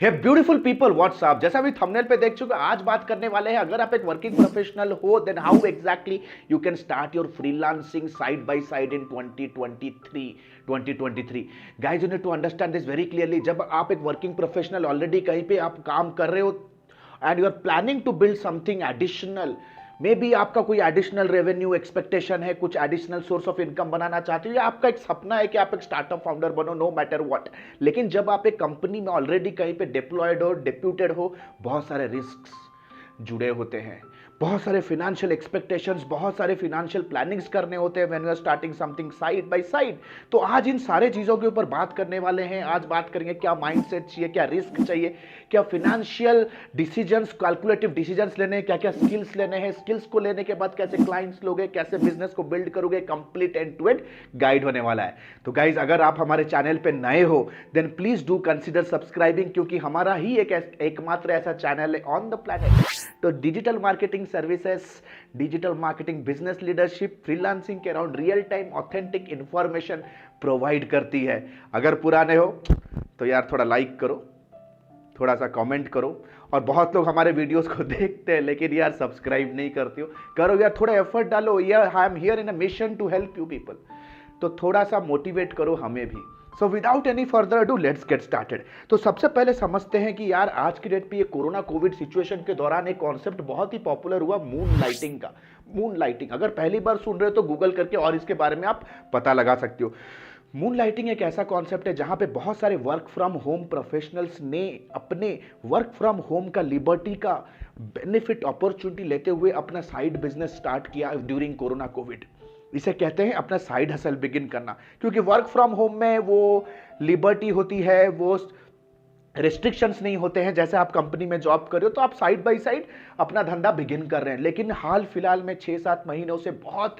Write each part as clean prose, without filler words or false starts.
हे beautiful people WhatsApp, जैसा भी thumbnail पे देख चुके आज बात करने वाले हैं, अगर आप एक वर्किंग प्रोफेशनल हो then how exactly you can start your freelancing side by side in 2023 guys. You need to understand this very clearly. जब आप एक वर्किंग प्रोफेशनल ऑलरेडी कहीं पे आप काम कर रहे हो and you are planning to build something additional, maybe आपका कोई एडिशनल रेवेन्यू एक्सपेक्टेशन है, कुछ एडिशनल सोर्स ऑफ इनकम बनाना चाहते हो, या आपका एक सपना है कि आप एक स्टार्टअप फाउंडर बनो, नो मैटर व्हाट। लेकिन जब आप एक कंपनी में ऑलरेडी कहीं पे डिप्लॉयड हो, डिप्यूटेड हो, बहुत सारे रिस्क्स जुड़े होते हैं, बहुत सारे फाइनेंशियल एक्सपेक्टेशंस, बहुत सारे फाइनेंशियल प्लानिंग्स करने होते हैं when you are starting something side by side. तो आज इन सारे चीजों के ऊपर बात करने वाले हैं। आज बात करेंगे क्या माइंडसेट चाहिए, क्या रिस्क चाहिए, क्या फाइनेंशियल डिसीजंस, कैलकुलेटिव डिसीजंस लेने हैं, क्या क्या स्किल्स लेने हैं, स्किल्स को लेने के बाद कैसे क्लाइंट्स लोगे, कैसे बिजनेस को बिल्ड करोगे, complete end to end guide होने वाला है। तो गाइज अगर आप हमारे चैनल पे नए हो then please do consider subscribing, क्योंकि हमारा ही एकमात्र ऐसा चैनल है ऑन द प्लैनेट तो digital marketing services, digital marketing, business leadership, freelancing के around real time authentic information provide करती है। अगर पुराने हो तो यार थोड़ा लाइक करो, थोड़ा सा कमेंट करो, और बहुत लोग हमारे वीडियोस को देखते हैं लेकिन यार सब्सक्राइब नहीं करते हो, करो यार, थोड़ा एफर्ट डालो यार। I am here in a mission to help you people, तो थोड़ा सा मोटिवेट करो हमें भी। So without any further ado let's get started. तो सबसे पहले समझते हैं कि यार आज की डेट पे ये कोरोना कोविड सिचुएशन के दौरान एक कॉन्सेप्ट बहुत ही पॉपुलर हुआ, मून लाइटिंग का। मून लाइटिंग अगर पहली बार सुन रहे हो तो गूगल करके और इसके बारे में आप पता लगा सकते हो। मून लाइटिंग एक ऐसा कॉन्सेप्ट है जहां पे बहुत सारे वर्क फ्रॉम होम प्रोफेशनल्स ने अपने वर्क फ्रॉम होम का लिबर्टी का बेनिफिट अपॉर्चुनिटी लेते हुए अपना साइड बिजनेस स्टार्ट किया ड्यूरिंग कोरोना कोविड। इसे कहते हैं अपना साइड हसल बिगिन करना, क्योंकि वर्क फ्रॉम होम में वो लिबर्टी होती है, वो रिस्ट्रिक्शंस नहीं होते हैं। जैसे आप कंपनी में जॉब कर रहे हो तो आप साइड बाय साइड अपना धंधा बिगिन कर रहे हैं। लेकिन हाल फिलहाल में 6-7 महीनों से बहुत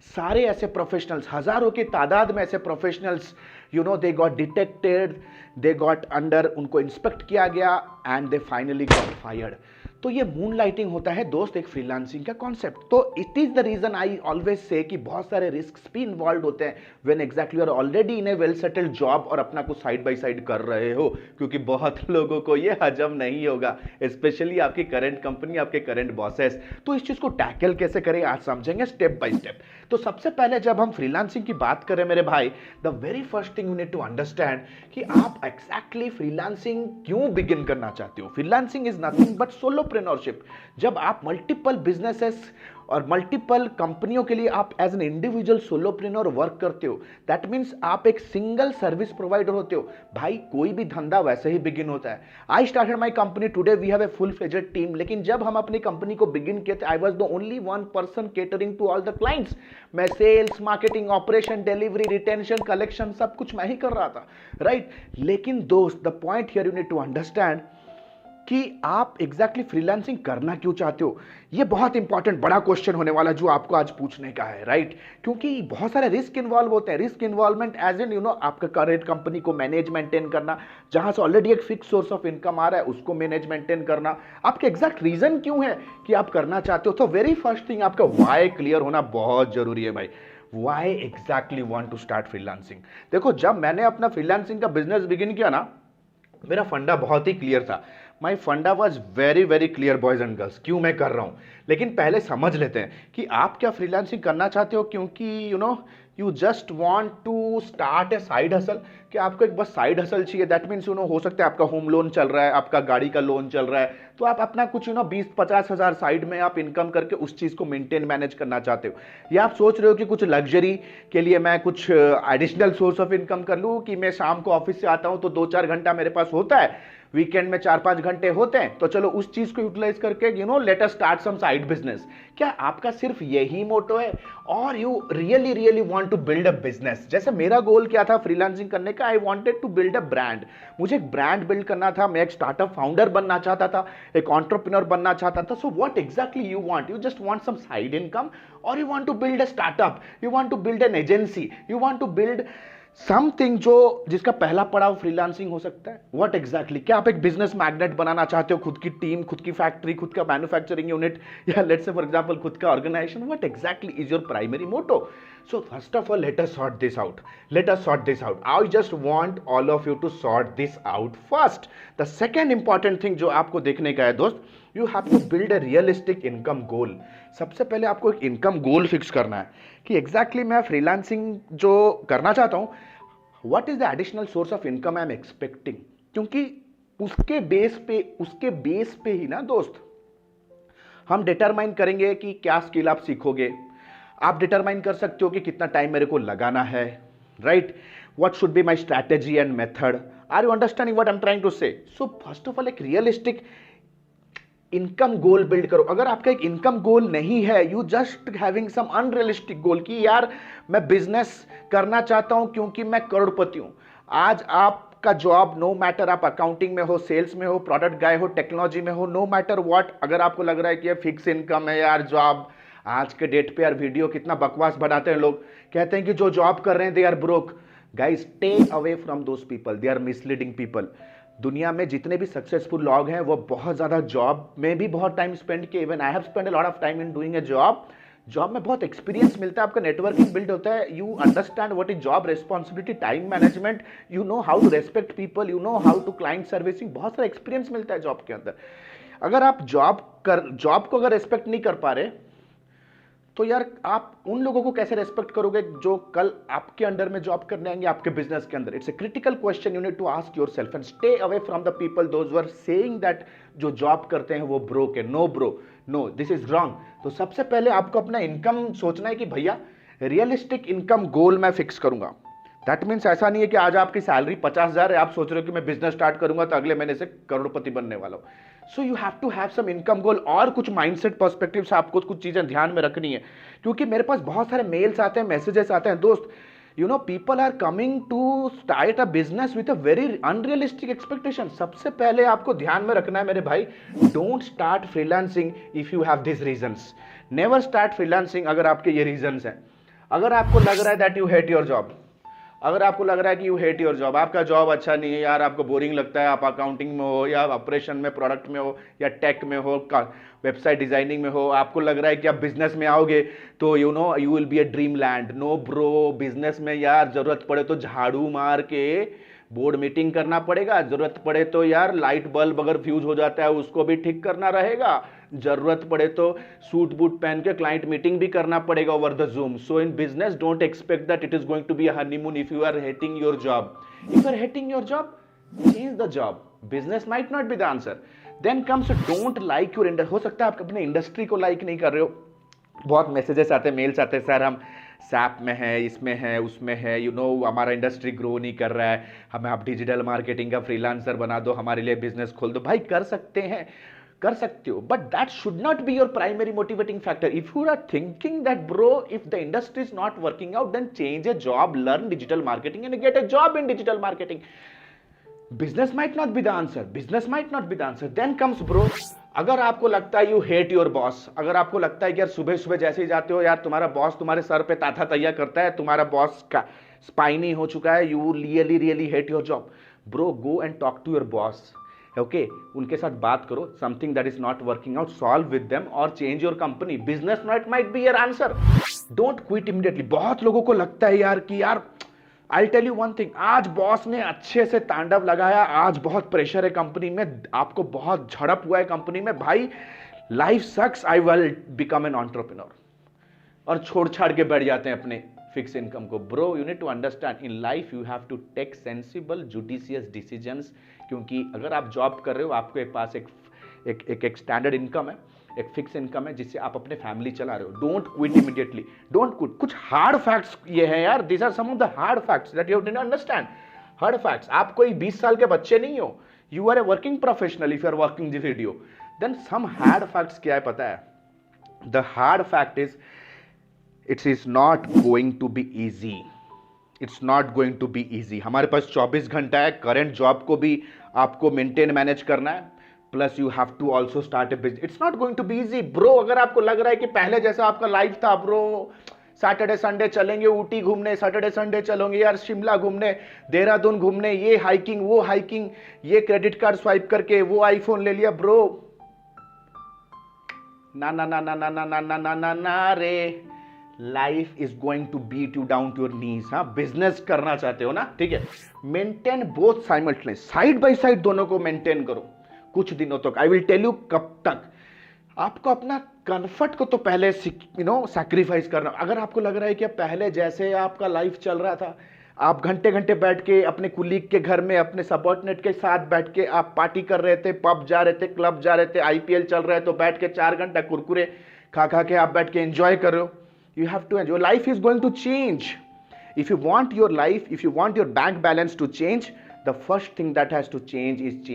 सारे ऐसे प्रोफेशनल्स, हजारों की तादाद में ऐसे professionals, you know, they got detected, they got under, उनको इंस्पेक्ट किया गया and they finally got fired. तो ये मून लाइटिंग होता है दोस्त एक फ्रीलांसिंग का कॉन्सेप्ट। तो it is the reason I always say कि बहुत सारे रिस्क्स भी इन्वॉल्व होते हैं when exactly you are already in a well settled job और अपना कुछ साइड बाय साइड कर रहे हो, क्योंकि बहुत लोगों को ये हजम नहीं होगा, स्पेशली आपकी करंट कंपनी, आपके करंट बॉसेस। तो इस चीज को टैकल कैसे करें आज समझेंगे स्टेप बाय स्टेप। तो सबसे पहले जब हम फ्रीलांसिंग की बात करें मेरे भाई, the very first thing you need to understand कि आप एग्जैक्टली फ्रीलांसिंग क्यों बिगिन करना चाहते हो। Freelancing is nothing but solopreneurship. जब आप मल्टीपल बिजनेसेस और मल्टीपल कंपनियों के लिए आप as an individual solopreneur work करते हो, दैट मीन्स आप एक सिंगल सर्विस प्रोवाइडर होते हो। भाई कोई भी धंधा वैसे ही बिगिन होता है। I started my company, today we have a full fledged team. लेकिन जब हम अपनी कंपनी को बिगिन किए थे I was the only one person catering to all the clients. मैं sales, marketing, operation, delivery, retention, collection सब कुछ मैं ही कर रहा था, राइट। लेकिन दोस्त the point here you need to understand कि आप एग्जैक्टली फ्रीलांसिंग करना क्यों चाहते हो। ये बहुत इंपॉर्टेंट बड़ा क्वेश्चन होने वाला जो आपको आज पूछने का है, राइट। क्योंकि बहुत सारे रिस्क इन्वॉल्व होते हैं। Risk involvement as an, you know, आपका करेंट कंपनी को मैनेज मेंटेन करना, जहां से ऑलरेडी एक फिक्स सोर्स ऑफ इनकम आ रहा है उसको मैनेज मेंटेन करना, आपके एग्जैक्ट रीजन क्यों है कि आप करना चाहते हो। तो वेरी फर्स्ट थिंग आपका व्हाई क्लियर होना बहुत जरूरी है भाई। Why exactly want to start freelancing? देखो जब मैंने अपना फ्रीलांसिंग का बिजनेस बिगिन किया ना, मेरा फंडा बहुत ही क्लियर था। माई फंडा was very very clear boys and girls, क्यों मैं कर रहा हूं। लेकिन पहले समझ लेते हैं कि आप क्या फ्रीलांसिंग करना चाहते हो, क्योंकि you know you just want to start a side hustle, कि आपको एक बस साइड हसल चाहिए। दैट मीन्स यू नो हो सकता है आपका होम लोन चल रहा है, आपका गाड़ी का लोन चल रहा है, तो आप अपना कुछ यू नो 20-50 हज़ार साइड में आप इनकम करके उस चीज़ को मेंटेन मैनेज करना चाहते हो। या आप सोच रहे हो कि कुछ लग्जरी के लिए मैं कुछ एडिशनल सोर्स ऑफ इनकम कर लूँ, कि मैं शाम को ऑफिस से आता हूँ तो 2-4 घंटा मेरे पास होता है, वीकेंड में 4-5 घंटे होते हैं, तो चलो उस चीज को यूटिलाइज करके you know let us start some side business. क्या आपका सिर्फ यही मोटो है और you really really want to build a business. जैसे मेरा गोल क्या था फ्रीलांसिंग करने का, I wanted to build a brand. मुझे एक ब्रांड बिल्ड करना था, मैं एक स्टार्टअप फाउंडर बनना चाहता था, एक एंटरप्रेन्योर बनना चाहता था। So what exactly you want, you just want some side income और you want to build a startup, you want to build an agency, you want to build something जो जिसका पहला पड़ाव फ्रीलांसिंग हो सकता है। व्हाट एग्जैक्टली, क्या आप एक बिजनेस मैग्नेट बनाना चाहते हो, खुद की टीम, खुद की फैक्ट्री, खुद का मैन्युफैक्चरिंग यूनिट, या लेट्स से फॉर एग्जांपल खुद का organisation? What exactly is your primary motto? So first of all let us sort this out, let us sort this out. I just want all of you to sort this out first. The second important thing जो आपको देखने का है दोस्त, you have to build a realistic income goal. सबसे पहले आपको एक इनकम गोल फिक्स करना है कि एग्जैक्टली मैं फ्रीलांसिंग जो करना चाहता हूं, what is the additional source of income I am expecting. क्योंकि उसके बेस पे ही ना दोस्त हम डिटरमाइन करेंगे कि क्या स्किल आप सीखोगे। आप डिटरमाइन कर सकते हो कि कितना टाइम मेरे को लगाना है, right? What should be my strategy and method. Are you understanding what I am trying to say? So first of all एक रियलिस्टिक इनकम गोल बिल्ड करो। अगर आपका एक इनकम गोल नहीं है, you just having some unrealistic goal कि यार मैं बिजनेस करना चाहता हूं क्योंकि मैं करोड़पति हूं। आज आपका जॉब, नो मैटर आप अकाउंटिंग में हो, सेल्स में हो, प्रोडक्ट गाय हो, टेक्नोलॉजी में हो, नो मैटर व्हाट, अगर आपको लग रहा है कि ये फिक्स इनकम है यार जॉब, आज के डेट पे यार वीडियो कितना बकवास बनाते हैं लोग, कहते हैं कि जो जॉब कर रहे हैं they are broke. Guys, stay away from those people, they are misleading people. दुनिया में जितने भी सक्सेसफुल लोग हैं वो बहुत ज्यादा जॉब में भी बहुत टाइम स्पेंड किए। Even I have spend a lot of time in doing a job. Job में बहुत एक्सपीरियंस मिलता है, आपका नेटवर्किंग बिल्ड होता है, you understand what is job responsibility, time management, you know how to respect people, you know how to client servicing, बहुत सारा experience मिलता है जॉब के अंदर। अगर आप जॉब को अगर रेस्पेक्ट नहीं कर पा रहे, तो यार आप उन लोगों को कैसे रेस्पेक्ट करोगे जो कल आपके अंडर में जॉब करने आएंगे आपके बिजनेस के अंदर? It's a critical question you need to ask yourself and stay away from the people those who are saying that जो जॉब करते हैं वो ब्रोक है। No bro, no, this is wrong. तो सबसे पहले आपको अपना इनकम सोचना है कि भैया रियलिस्टिक इनकम गोल मैं फिक्स करूंगा। दैट मीन्स ऐसा नहीं है कि आज आपकी सैलरी 50,000 है, आप सोच रहे हो कि मैं बिजनेस स्टार्ट करूंगा तो अगले महीने से करोड़पति बनने वाला हूं। So you have to have some income goal और कुछ माइंडसेट पर्सपेक्टिव से आपको कुछ चीजें ध्यान में रखनी है। क्योंकि मेरे पास बहुत सारे मेल्स आते हैं, मैसेजेस आते हैं दोस्त, you know people are coming to start a business with a very unrealistic expectation. सबसे पहले आपको ध्यान में रखना है मेरे भाई, don't start freelancing if you have this reasons. Never start freelancing अगर आपके ये रीजंस हैं। अगर आपको लग रहा है that you hate your job, अगर आपको लग रहा है कि यू हेट योर जॉब, आपका जॉब अच्छा नहीं है यार, आपको बोरिंग लगता है, आप अकाउंटिंग में हो या ऑपरेशन में, प्रोडक्ट में हो या टेक में हो, वेबसाइट डिजाइनिंग में हो, आपको लग रहा है कि आप बिजनेस में आओगे तो you know you will be a dream land. No bro, business में यार जरूरत पड़े तो झाड़ू मार के बोर्ड मीटिंग करना पड़ेगा, जरूरत पड़े तो यार लाइट बल्ब अगर फ्यूज हो जाता है उसको भी ठीक करना रहेगा, जरूरत पड़े तो सूट बूट पहन के क्लाइंट मीटिंग भी करना पड़ेगा over the Zoom. So in business don't expect that it is going to be a honeymoon if you are hating your job. If you are hating your job, change the job. Business might not be the answer. Then comes don't like your industry. हो सकता है आप अपने industry को like नहीं कर रहे हो, बहुत मैसेजेस आते हैं, मेल्स आते हैं, सर हम सैप में है, इसमें है, उसमें है, यू नो हमारा इंडस्ट्री ग्रो नहीं कर रहा है, हमें आप डिजिटल मार्केटिंग का फ्रीलांसर बना दो, हमारे लिए बिजनेस खोल दो। भाई कर सकते हैं, कर सकते हो, but that should not be your primary motivating factor. If you are thinking that bro if the industry is not working out, then change a job, learn digital marketing and get a job in digital marketing. Business might not be the answer, business might not be the answer. Then comes bro, अगर आपको लगता है you hate your boss, अगर आपको लगता है कि यार सुबह सुबह जैसे ही जाते हो यार तुम्हारा बॉस तुम्हारे सर पे ताथा तैया करता है, तुम्हारा बॉस का स्पाइनी हो चुका है, you really really hate your job, bro go and talk to your boss. Okay, उनके साथ बात करो, something that is not working out, solve with them और change your company. Business might be your answer. Don't quit immediately. बहुत लोगों को लगता है यार कि यार I tell you one thing, आज बॉस ने अच्छे से तांडव लगाया, आज बहुत प्रेशर है कंपनी में, आपको बहुत झड़प हुआ है कंपनी में, भाई life sucks, I will become an entrepreneur, और छोड़ छाड़ के बैठ जाते हैं अपने फिक्स इनकम को। Bro you need to understand in life you have to take sensible judicious decisions. क्योंकि अगर आप जॉब कर रहे हो, आपके पास एक स्टैंडर्ड इनकम है, एक फिक्स इनकम है जिससे आप अपने फैमिली चला रहे हो। Don't quit immediately, don't quit. कुछ हार्ड फैक्ट्स ये है यार, this are some of the hard facts that you have to understand. Hard facts, आप कोई 20 साल के बच्चे नहीं हो, you are a working professional if you are working this video. Then some hard facts क्या है पता है? The hard fact is it is not going to be easy, it's not going to be easy. हमारे पास 24 घंटा है, current job को भी आपको मेंटेन मैनेज करना है, plus you have to also start a business. It's not going to be easy bro. अगर आपको लग रहा है कि पहले जैसा आपका लाइफ था ब्रो, सैटरडे संडे चलेंगे ऊटी घूमने, सैटरडे संडे चलेंगे यार शिमला घूमने, देहरादून घूमने, ये हाइकिंग वो हाइकिंग, ये क्रेडिट कार्ड स्वाइप करके वो आईफोन ले लिया। ब्रो ना ना ना ना ना ना ना ना ना ना ना रे, life is going to beat you down to your knees. हाँ, बिजनेस करना चाहते हो ना, ठीक है, maintain both simultaneous, side by side दोनों को मेंटेन करो कुछ दिनों तक। आई विल टेल यू कब तक। आपको अपना कंफर्ट को तो पहले सैक्रिफाइस करना। अगर आपको लग रहा है कि पहले जैसे आपका लाइफ चल रहा था, आप घंटे घंटे बैठ के अपने कुलीग के घर में अपने सबॉर्डिनेट के साथ बैठ के आप पार्टी कर रहे थे, पब जा रहे थे, क्लब जा रहे थे, आईपीएल चल रहा है तो बैठ के 4 घंटा कुरकुरे खा खा के आप बैठ के एंजॉय कर रहे हो। You have to enjoy, life is going to change. If you want your life, if you want your bank balance to change, the first thing that has to change is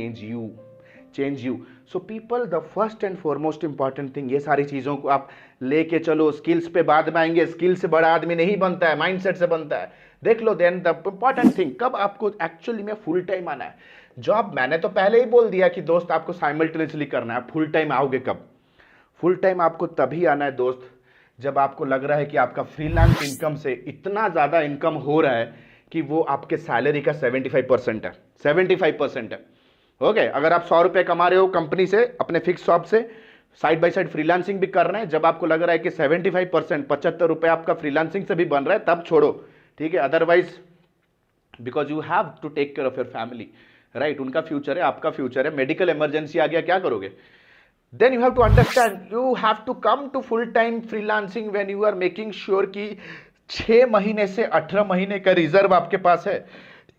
change you. So people, the first and foremost important thing, ये सारी चीजों को आप लेके चलो। Skills पे बाद में आएंगे, स्किल से बड़ा आदमी नहीं बनता है, माइंडसेट से बनता है। देख लो, देन द इंपॉर्टेंट थिंग, कब आपको एक्चुअली में फुल टाइम आना है जॉब। मैंने तो पहले ही बोल दिया कि दोस्त आपको साइमल्टेनियसली करना है। फुल टाइम आओगे कब? फुल टाइम आपको तभी आना है दोस्त जब आपको लग रहा है कि आपका फ्रीलांस इनकम से इतना ज्यादा इनकम हो रहा है कि वो आपके सैलरी का 75% है। 75% है। ओके, अगर आप 100 रुपए कमा रहे हो कंपनी से, अपने फिक्स जॉब से, साइड बाय साइड फ्रीलांसिंग भी कर रहे हैं, जब आपको लग रहा है कि 75%, 75 रुपए आपका फ्रीलांसिंग से भी बन रहा है, तब छोड़ो, ठीक है। Otherwise because you have to take care of your family, right. उनका फ्यूचर है, आपका फ्यूचर है। मेडिकल इमरजेंसी आ गया, क्या करोगे? Then you have to understand, you have to come to full time freelancing when you are making sure कि 6 महीने से 18 महीने का रिजर्व आपके पास है।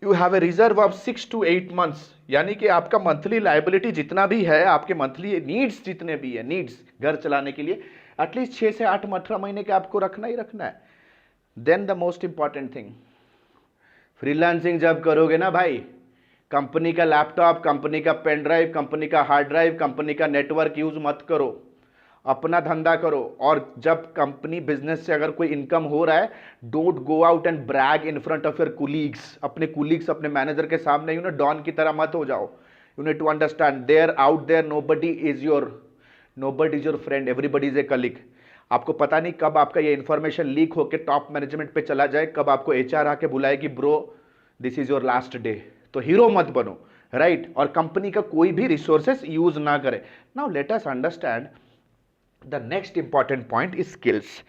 You have a reserve of 6 to 8 months, यानी कि आपका मंथली लायबिलिटी जितना भी है, आपके मंथली नीड्स जितने भी है, नीड्स घर चलाने के लिए एटलीस्ट 6 से 8 18 महीने के आपको रखना ही रखना है। Then the most important thing, freelancing जब करोगे ना भाई, कंपनी का लैपटॉप, कंपनी का पेन ड्राइव, कंपनी का हार्ड ड्राइव, कंपनी का नेटवर्क यूज मत करो, अपना धंधा करो। और जब कंपनी बिजनेस से अगर कोई इनकम हो रहा है, don't go out and brag in front of your colleagues. अपने कुलीग्स, अपने मैनेजर के सामने डॉन की तरह मत हो जाओ। You need to understand, there out there nobody is your friend, everybody is a colleague. आपको पता नहीं कब आपका ये इंफॉर्मेशन लीक होकर टॉप मैनेजमेंट पे चला जाए, कब आपको एचआर आके बुलाए कि bro this is your last day. तो हीरो मत बनो, राइट। और कंपनी का कोई भी रिसोर्सेस यूज ना करे। Now let us understand the next important point is skills.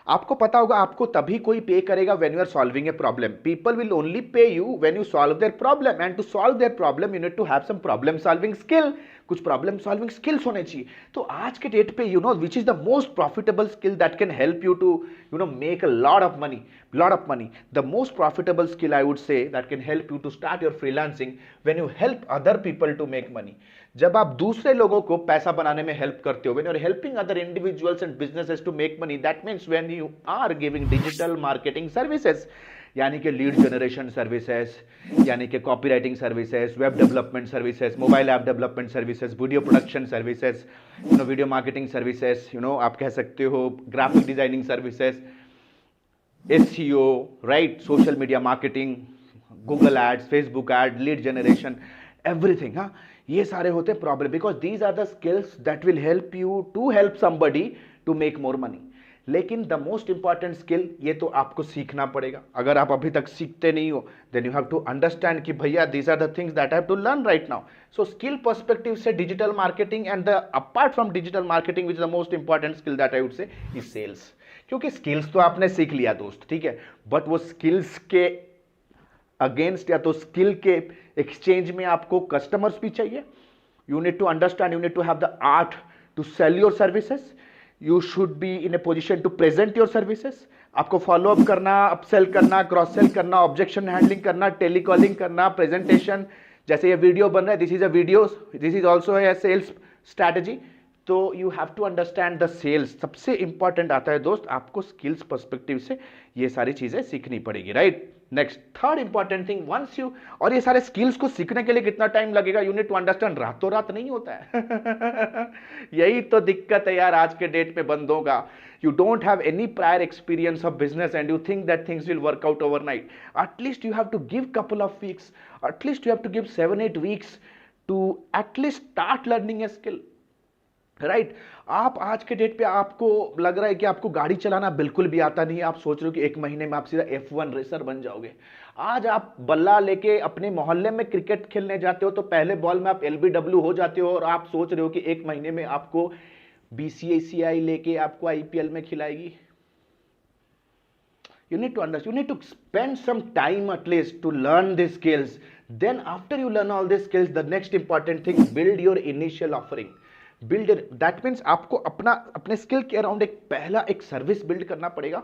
आपको पता होगा, आपको तभी कोई पे करेगा when you are solving a problem. People will only pay you when you solve their problem, and to solve their problem you need to have some problem solving skill. कुछ problem solving skills होने चाहिए। तो आज के date पे which is the most profitable skill that can help you to make a lot of money. The most profitable skill I would say that can help you to start your freelancing when you help other people to make money. जब आप दूसरे लोगों को पैसा बनाने में help करते हो, when you are helping other individuals and businesses to make money, that means when you are giving digital marketing services, यानी कि लीड जनरेशन सर्विसेज, यानी कि copy writing services, web development services, mobile app development services, video production services, video marketing services, आप कह सकते हो graphic designing services, SEO, right, social media marketing, Google ads, Facebook ad, lead generation, everything. हाँ, ये सारे होते हैं problem, because these are the skills that will help you to help somebody to make more money. लेकिन the most important skill, ये तो आपको सीखना पड़ेगा। अगर आप अभी तक सीखते नहीं हो, then you have to understand कि भैया these are the things that I have to learn right now. So skill perspective से digital marketing, and the apart from digital marketing which the most important skill that I would say is sales. क्योंकि skills तो आपने सीख लिया दोस्त, ठीक है, but वो स्किल्स के अगेंस्ट या तो स्किल के एक्सचेंज में आपको कस्टमर्स भी चाहिए। You need to understand, you need to have the art to sell your services. You should be in a position to present your services. आपको फॉलो अप करना, अपसेल करना, क्रॉस सेल करना, objection handling करना, telecalling करना, presentation, जैसे ये video बन रहा है, this is a video, this is also a sales strategy. तो you have to understand the sales. सबसे इंपॉर्टेंट आता है दोस्त, आपको स्किल्स पर्सपेक्टिव से ये सारी चीजें सीखनी पड़ेगी, right. Next, third important thing, once you, और ये सारे स्किल्स को सीखने के लिए कितना टाइम लगेगा, यू नीड टू अंडरस्टैंड, रातों रात नहीं होता है। यही तो दिक्कत है यार आज के डेट में बंदों का। You don't have any prior experience of business and you think that things will work out overnight. At least you have to give couple of weeks, at least you have to give 7-8 weeks to at least start learning a skill. Right आप आज के date पे आपको लग रहा है कि आपको गाड़ी चलाना बिल्कुल भी आता नहीं है, आप सोच रहे हो कि एक महीने में आप सीधा F1 रेसर बन जाओगे। आज आप बल्ला लेके अपने मोहल्ले में क्रिकेट खेलने जाते हो तो पहले बॉल में आप LBW हो जाते हो, और आप सोच रहे हो कि एक महीने में आपको BCCI लेके आपको IPL में खिलाएगी। You need to understand, you need to spend some time at least to learn these skills. Then after you learn all these skills, the next important thing, build your initial offering. Build your, that means आपको अपने skill के around एक पहला एक service build करना पड़ेगा,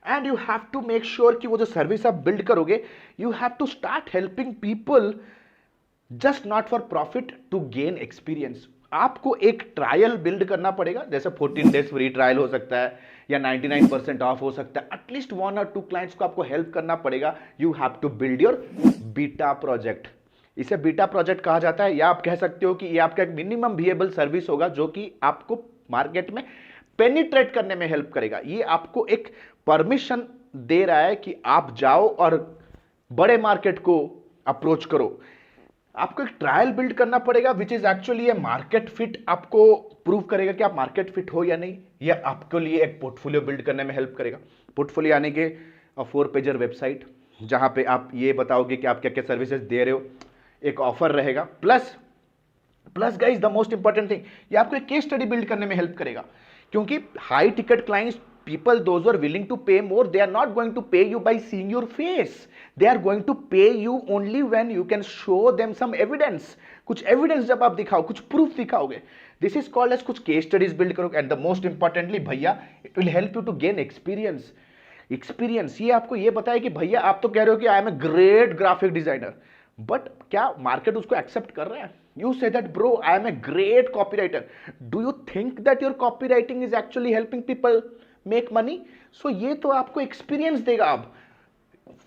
and you have to make sure कि वो जो सर्विस आप बिल्ड करोगे, you have to start helping people just not for profit, to gain experience. आपको एक ट्रायल बिल्ड करना पड़ेगा, जैसे 14 डेज फ्री ट्रायल हो सकता है या 99% ऑफ हो सकता है। एटलीस्ट 1 और 2 क्लाइंट्स को आपको हेल्प करना पड़ेगा। You have to build your beta project. इसे बीटा प्रोजेक्ट कहा जाता है, या आप कह सकते हो कि ये आपका एक मिनिमम विएबल सर्विस होगा जो कि आपको मार्केट में पेनिट्रेट करने में हेल्प करेगा। ये आपको एक परमिशन दे रहा है कि आप जाओ और बड़े मार्केट को अप्रोच करो। आपको एक ट्रायल बिल्ड करना पड़ेगा which is actually A market fit, आपको प्रूव करेगा कि आप मार्केट फिट हो या नहीं। या आपके लिए एक पोर्टफोलियो बिल्ड करने में हेल्प करेगा। पोर्टफोलियो यानी कि 4 पेजर वेबसाइट जहां पे आप ये बताओगे कि आप क्या क्या सर्विसेज दे रहे हो, एक ऑफर रहेगा। Plus guys the most important thing, ये आपको एक केस स्टडी बिल्ड करने में हेल्प करेगा, क्योंकि high ticket clients, people those who are willing to pay more, they are not going to pay you by seeing your face, they are going to pay you only when you can show them some evidence। कुछ evidence जब आप दिखाओ, कुछ proof दिखाओगे, this is called as कुछ case studies build करोगे। and the most importantly भैया, it will help you to gain experience। ये आपको ये बताए कि भैया आप तो कह रहे हो कि I am a great graphic designer, but क्या मार्केट उसको एक्सेप्ट कर रहा है? You say that bro, I am a great copywriter, do you think that your copywriting is actually helping people make money? So ये तो आपको experience देगा। अब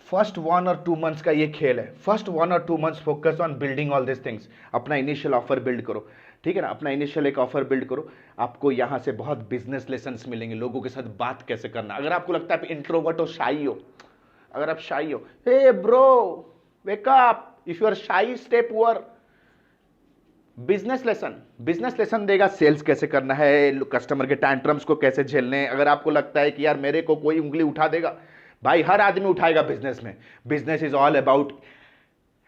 फर्स्ट 1 और 2 मंथ्स का ये खेल है। फर्स्ट 1 और 2 months focus on building all this things. अपना इनिशियल ऑफर बिल्ड करो, ठीक है ना, अपना इनिशियल एक ऑफर बिल्ड करो। आपको यहां से बहुत बिजनेस लेसन्स मिलेंगे, लोगों के साथ बात कैसे करना। अगर आपको लगता है आप इंट्रोवर्ट हो, शाई हो, अगर आप शाई हो, hey bro wake up, if you are shy stay poor. Business lesson देगा, सेल्स कैसे करना है, कस्टमर के टैंट्रम्स को कैसे झेलने। अगर आपको लगता है कि यार मेरे को कोई उंगली उठा देगा, भाई हर आदमी उठाएगा बिजनेस में। Business is all about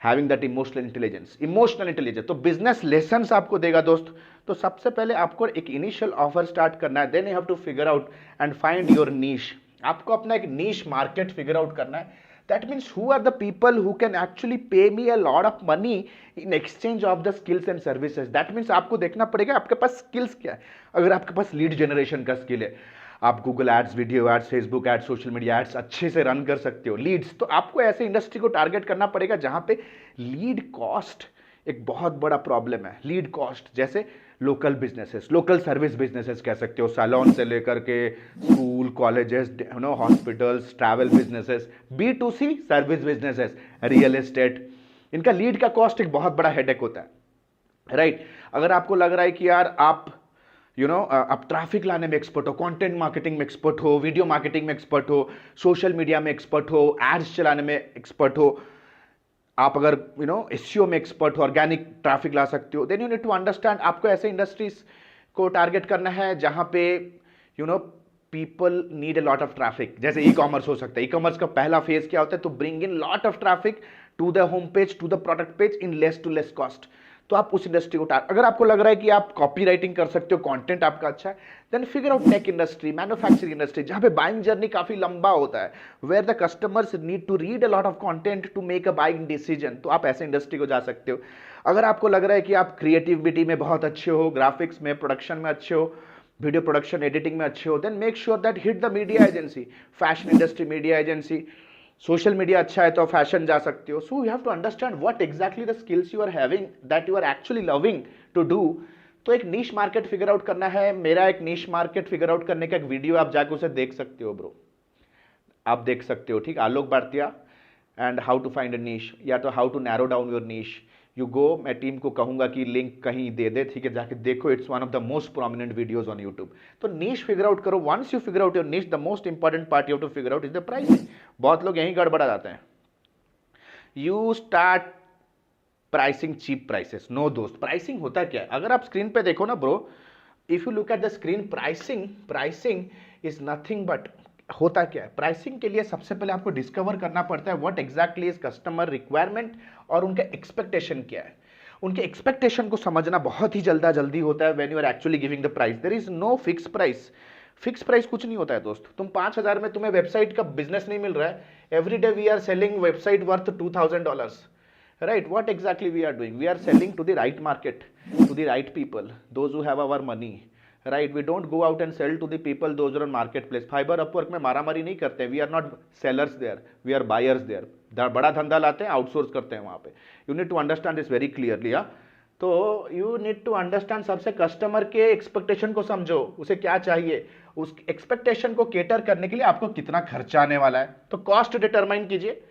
having that emotional intelligence. तो बिजनेस लेसन्स आपको देगा दोस्त। तो सबसे पहले आपको एक इनिशियल ऑफर स्टार्ट करना है, then you have to figure out and find your niche. आपको अपना एक नीश मार्केट फिगर आउट करना है। That means who are the people who can actually pay me a lot of money in exchange of the skills and services। That means आपको देखना पड़ेगा आपके पास skills क्या है। अगर आपके पास लीड जनरेशन का स्किल है, आप Google ads, video ads, Facebook ads, social media ads अच्छे से रन कर सकते हो, लीड्स, तो आपको ऐसे इंडस्ट्री को टारगेट करना पड़ेगा जहां पे लीड कॉस्ट एक बहुत बड़ा प्रॉब्लम है। लीड कॉस्ट जैसे local businesses, local service businesses कह सकते हो, सैलून से लेकर के school, colleges, hospitals, travel businesses, B2C service businesses, real estate, इनका लीड का कॉस्ट एक बहुत बड़ा हेडेक होता है, राइट। अगर आपको लग रहा है कि यार आप आप ट्रैफिक लाने में एक्सपर्ट हो, कंटेंट मार्केटिंग में एक्सपर्ट हो, वीडियो मार्केटिंग में एक्सपर्ट हो, सोशल मीडिया में एक्सपर्ट हो, एड्स चलाने में एक्सपर्ट हो, आप अगर SEO में एक्सपर्ट हो, ऑर्गेनिक ट्रैफिक ला सकते हो, then you need to understand आपको ऐसे इंडस्ट्रीज को टारगेट करना है जहां पे people need a lot of traffic. जैसे ई कॉमर्स हो सकता है। ई कॉमर्स का पहला फेज क्या होता है? To bring in lot of traffic to the home page, to the product page in less to less cost. तो आप उस इंडस्ट्री को अगर आपको लग रहा है कि आप कॉपी राइटिंग कर सकते हो, कंटेंट आपका अच्छा है, then figure out tech industry, manufacturing industry, जहां पे बाइंग जर्नी काफी लंबा होता है, where the customers need to read a lot of content to make a buying decision. तो आप ऐसे इंडस्ट्री को जा सकते हो। अगर आपको लग रहा है कि आप क्रिएटिविटी में बहुत अच्छे हो, ग्राफिक्स में, प्रोडक्शन में अच्छे हो, वीडियो प्रोडक्शन एडिटिंग में अच्छे हो, then make sure that hit the media agency, fashion industry media agency. Social media अच्छा है तो फैशन जा सकते हो। So you have to understand what exactly the skills you are having that you are actually loving to do. तो एक niche market figure out करना है। मेरा एक नीश मार्केट फिगर आउट करने का एक वीडियो आप जाके उसे देख सकते हो ब्रो, आप देख सकते हो, ठीक। Alok Bhartiya and how to find a niche, या तो how to narrow down your niche. You go, मैं टीम को कहूंगा कि लिंक कहीं दे दे, ठीक है, जाके देखो। It's one of the most prominent videos on YouTube. तो नीश फिगर आउट करो। Once you figure out your niche, the most important part you have to figure out is the pricing. बहुत लोग यहीं गड़बड़ा जाते हैं। You start pricing cheap prices. No दोस्त, pricing होता क्या है? अगर आप स्क्रीन पे देखो ना bro, if you look at the screen, pricing is nothing but, होता क्या है प्राइसिंग के लिए सबसे पहले आपको डिस्कवर करना पड़ता है what exactly is customer requirement और उनका एक्सपेक्टेशन क्या है। उनके एक्सपेक्टेशन को समझना बहुत ही जल्दी होता है when you are actually giving the price. There is no fix price, fix price कुछ नहीं होता है दोस्त। तुम 5,000 में तुम्हें वेबसाइट का बिजनेस नहीं मिल रहा है, every day we are selling website worth $2,000, right? What exactly we are doing? We are selling to the right market, to the right people, those who have our money, right? We don't go out and sell to the people those are on marketplace. Fiber Upwork में मारामारी नहीं करते, we are not sellers there, we are buyers there. बड़ा धंधा लाते हैं, outsource करते हैं वहां पे। You need to understand this very clearly, हाँ। तो यू नीड टू अंडरस्टैंड, सबसे कस्टमर के एक्सपेक्टेशन को समझो, उसे क्या चाहिए, उस एक्सपेक्टेशन को केटर करने के लिए आपको कितना खर्चा आने वाला है, तो कॉस्ट डिटरमाइन कीजिए,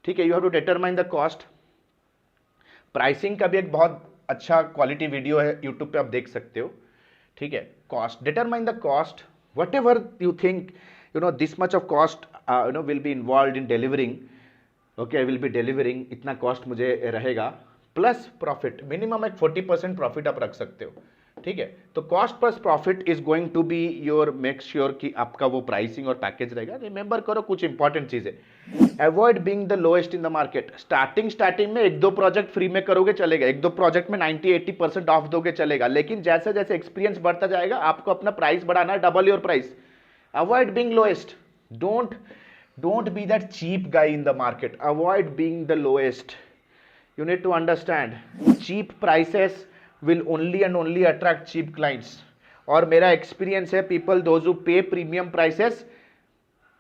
ठीक है। You have to determine the cost. Pricing का भी एक बहुत अच्छा क्वालिटी वीडियो है यूट्यूब पे, आप देख सकते हो, ठीक है। Cost, determine the cost, what ever you think you know this much of cost you know will be involve in delivering, okay, I will be delivering, इतना कॉस्ट मुझे रहेगा, प्लस प्रॉफिट, मिनिमम एक 40% प्रॉफिट आप रख सकते हो, ठीक है। तो cost plus profit is going to be your, make sure कि आपका वो प्राइसिंग और पैकेज रहेगा। रिमेंबर करो कुछ इंपॉर्टेंट चीजें, avoid being the lowest in the market. Starting में 1-2 प्रोजेक्ट फ्री में करोगे चलेगा, 1-2 प्रोजेक्ट में 90-80% ऑफ दोगे चलेगा, लेकिन जैसे जैसे एक्सपीरियंस बढ़ता जाएगा आपको अपना प्राइस बढ़ाना है, double your price. Avoid being lowest, don't be that cheap guy in the market, avoid being the lowest. You need to understand, cheap prices will only and only attract cheap clients. और मेरा experience है, people those who pay premium prices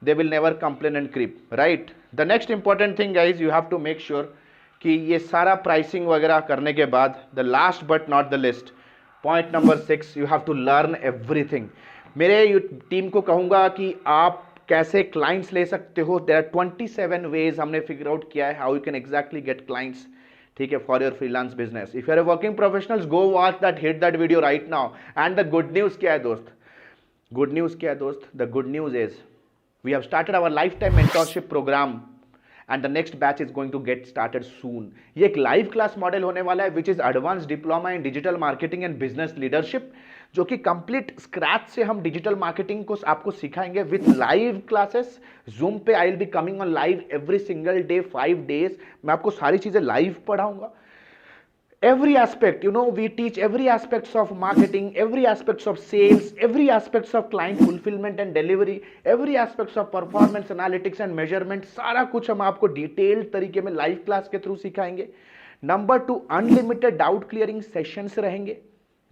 they will never complain and creep, right? The next important thing guys, you have to make sure कि ये सारा pricing वगैरह करने के बाद, the last but not the least, point number 6, you have to learn everything. मेरे team को कहूंगा कि आप कैसे क्लाइंट्स ले सकते हो। देयर आर 27 वेज हमने फिगर आउट किया है how you can exactly get clients, ठीक है, for your freelance business. If you are working professionals, go watch that, hit that video right now. And the good news क्या है दोस्त, गुड न्यूज क्या है दोस्त, the good news is we have started our lifetime mentorship program and the next batch is going to get started soon. ये एक live class model होने वाला है which is advanced diploma in digital marketing and business leadership, जो कि complete scratch से हम digital marketing को आपको सिखाएंगे विथ लाइव क्लासेस। जूम पे I will be coming on live every single day 5 days, मैं आपको सारी चीजें लाइव पढ़ाऊंगा। Every aspect, you know, we teach every aspects of marketing, every aspects of sales, every aspects of client fulfillment and delivery, every aspects of performance analytics and measurement, सारा कुछ हम आपको detailed तरीके में लाइव क्लास के through सिखाएंगे। Number 2, unlimited doubt clearing sessions रहेंगे।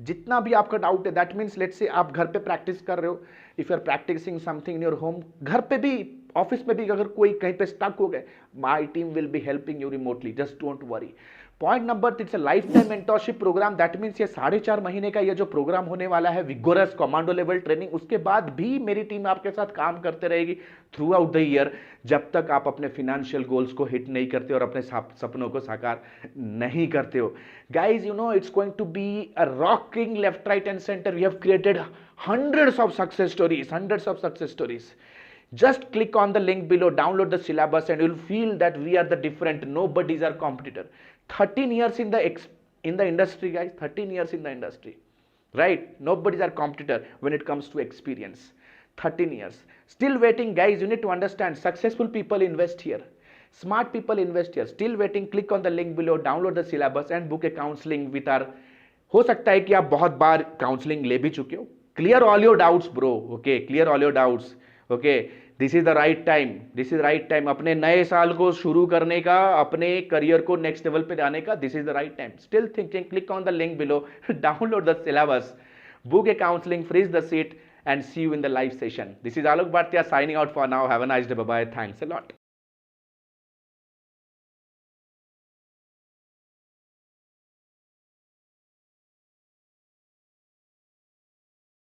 जितना भी आपका डाउट है, दैट मीन्स लेट्स से आप घर पे प्रैक्टिस कर रहे हो, if you are practicing something in your home, घर पे भी, ऑफिस में भी अगर कोई कहीं पे स्टक हो गए, my team will be helping you remotely, just don't worry. Point number 3, lifetime mentorship program, that means ये 4.5 महीने का ये जो प्रोग्राम होने वाला है, विगोरस कमांडो लेवल ट्रेनिंग, उसके बाद भी मेरी टीम आपके साथ काम करते रहेगी थ्रू आउट द ईयर, जब तक आप अपने फाइनेंशियल गोल्स को हिट नहीं करते और अपने सपनों को साकार नहीं करते हो। Guys, you know, it's going to be a rocking left right and center. We have created hundreds of success stories. Just click on the link below, download the syllabus, and you'll feel that we are the different. Nobody's our competitor. 13 years in the industry, guys. 13 years in the industry, right? Nobody's our competitor when it comes to experience. 13 years. Still waiting, guys. You need to understand. Successful people invest here. Smart people invest here. Still waiting. Click on the link below, download the syllabus, and book a counseling with our. हो सकता है कि आप बहुत बार counselling ले भी चुके हो। Clear all your doubts bro, okay, clear all your doubts, okay. This is the right time अपने नए साल को शुरू करने का, अपने करियर को नेक्स्ट लेवल पे जाने का। This is the right time. Still thinking, click on the link below, download the syllabus, book a counseling, freeze the seat, and see you in the live session. This is Alok Bhatia signing out for now. Have a nice day. Bye bye. Thanks a lot.